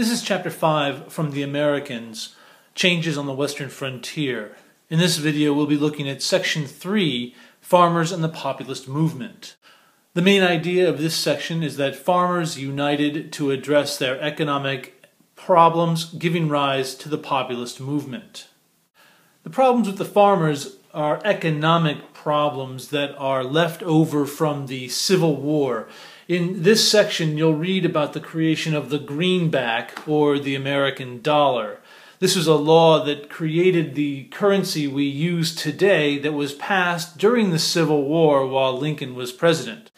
This is Chapter 5 from The Americans, Changes on the Western Frontier. In this video we'll be looking at Section 3, Farmers and the Populist Movement. The main idea of this section is that farmers united to address their economic problems, giving rise to the populist movement. The problems with the farmers are economic problems that are left over from the Civil War. In this section, you'll read about the creation of the greenback, or the American dollar. This was a law that created the currency we use today that was passed during the Civil War while Lincoln was president.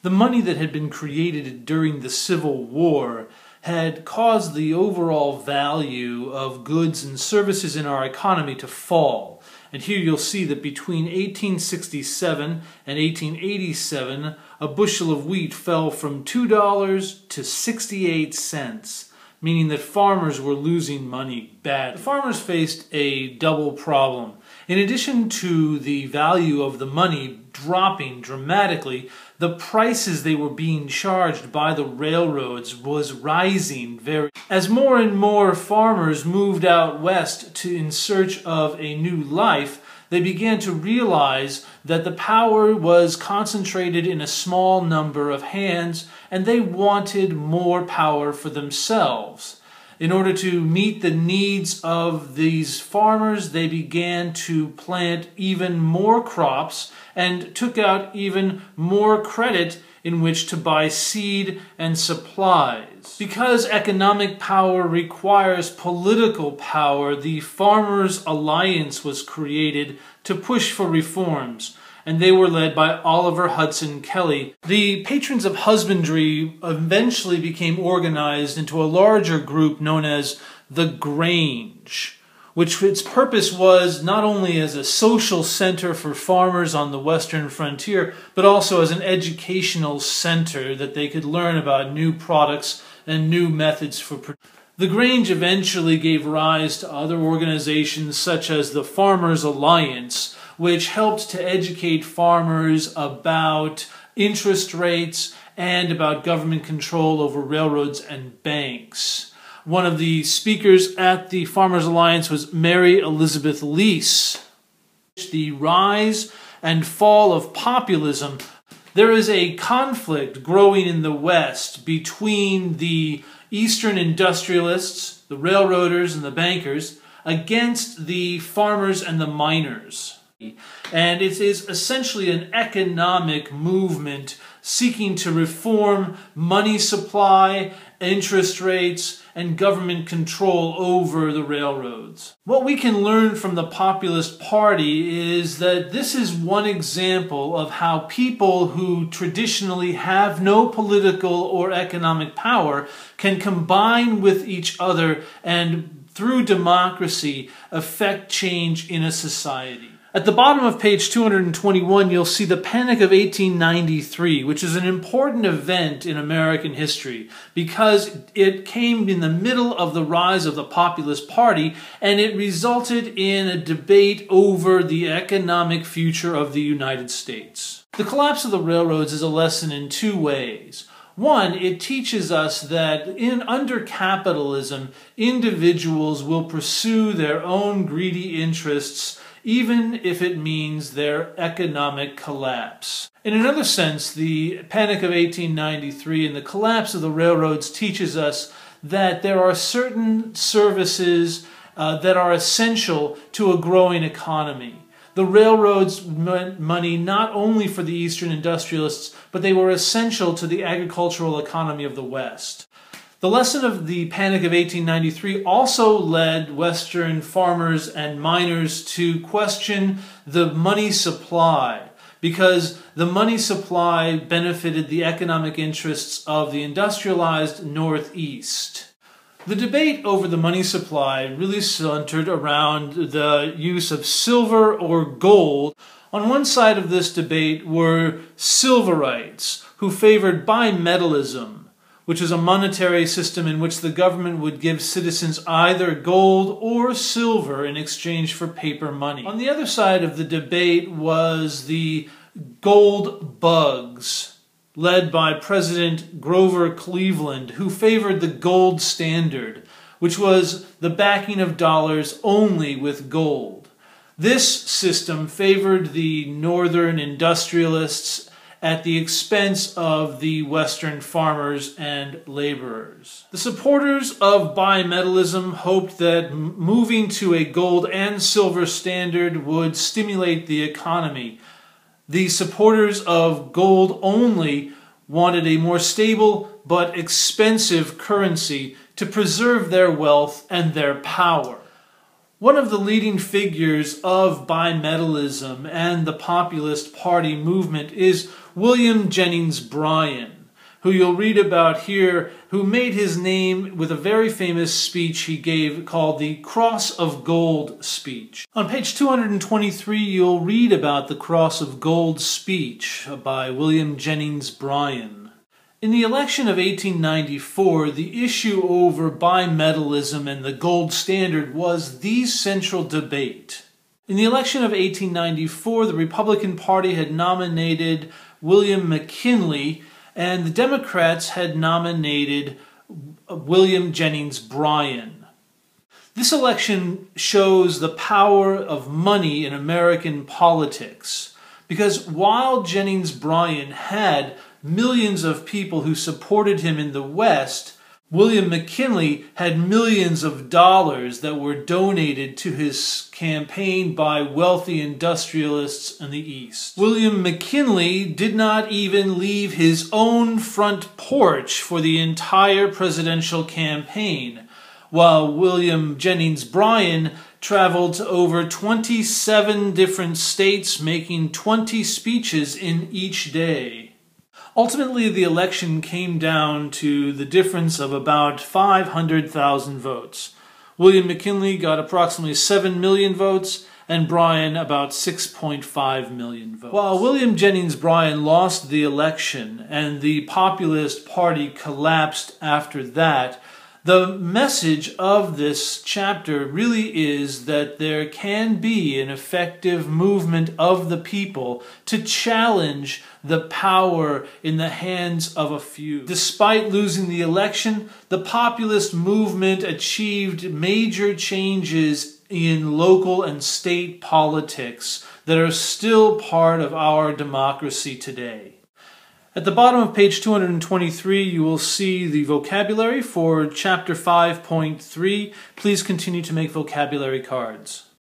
The money that had been created during the Civil War had caused the overall value of goods and services in our economy to fall. And here you'll see that between 1867 and 1887, a bushel of wheat fell from $2 to 68 cents, meaning that farmers were losing money badly. The farmers faced a double problem. In addition to the value of the money dropping dramatically, the prices they were being charged by the railroads was rising As more and more farmers moved out west in search of a new life, they began to realize that the power was concentrated in a small number of hands, and they wanted more power for themselves. In order to meet the needs of these farmers, they began to plant even more crops and took out even more credit in which to buy seed and supplies. Because economic power requires political power, the Farmers' Alliance was created to push for reforms, and they were led by Oliver Hudson Kelley. The patrons of husbandry eventually became organized into a larger group known as the Grange, which its purpose was not only as a social center for farmers on the western frontier, but also as an educational center that they could learn about new products and new methods for production. The Grange eventually gave rise to other organizations such as the Farmers' Alliance, which helped to educate farmers about interest rates and about government control over railroads and banks. One of the speakers at the Farmers' Alliance was Mary Elizabeth Lease. The rise and fall of populism. There is a conflict growing in the West between the Eastern industrialists, the railroaders and the bankers, against the farmers and the miners. And it is essentially an economic movement seeking to reform money supply, interest rates, and government control over the railroads. What we can learn from the Populist Party is that this is one example of how people who traditionally have no political or economic power can combine with each other and, through democracy, affect change in a society. At the bottom of page 221, you'll see the Panic of 1893, which is an important event in American history because it came in the middle of the rise of the Populist Party, and it resulted in a debate over the economic future of the United States. The collapse of the railroads is a lesson in two ways. One, it teaches us that under capitalism, individuals will pursue their own greedy interests even if it means their economic collapse. In another sense, the Panic of 1893 and the collapse of the railroads teaches us that there are certain services that are essential to a growing economy. The railroads meant money not only for the Eastern industrialists, but they were essential to the agricultural economy of the West. The lesson of the Panic of 1893 also led Western farmers and miners to question the money supply, because the money supply benefited the economic interests of the industrialized Northeast. The debate over the money supply really centered around the use of silver or gold. On one side of this debate were silverites, who favored bimetallism, which is a monetary system in which the government would give citizens either gold or silver in exchange for paper money. On the other side of the debate was the gold bugs, led by President Grover Cleveland, who favored the gold standard, which was the backing of dollars only with gold. This system favored the northern industrialists at the expense of the Western farmers and laborers. The supporters of bimetallism hoped that moving to a gold and silver standard would stimulate the economy. The supporters of gold only wanted a more stable but expensive currency to preserve their wealth and their power. One of the leading figures of bimetallism and the Populist Party movement is William Jennings Bryan, who you'll read about here, who made his name with a very famous speech he gave called the Cross of Gold speech. On page 223, you'll read about the Cross of Gold speech by William Jennings Bryan. In the election of 1894, the issue over bimetallism and the gold standard was the central debate. In the election of 1894, the Republican Party had nominated William McKinley, and the Democrats had nominated William Jennings Bryan. This election shows the power of money in American politics, because while Jennings Bryan had millions of people who supported him in the West, William McKinley had millions of dollars that were donated to his campaign by wealthy industrialists in the East. William McKinley did not even leave his own front porch for the entire presidential campaign, while William Jennings Bryan traveled to over 27 different states, making 20 speeches in each day. Ultimately, the election came down to the difference of about 500,000 votes. William McKinley got approximately 7 million votes, and Bryan about 6.5 million votes. While William Jennings Bryan lost the election and the Populist Party collapsed after that, the message of this chapter really is that there can be an effective movement of the people to challenge the power in the hands of a few. Despite losing the election, the populist movement achieved major changes in local and state politics that are still part of our democracy today. At the bottom of page 223, you will see the vocabulary for chapter 5.3. Please continue to make vocabulary cards.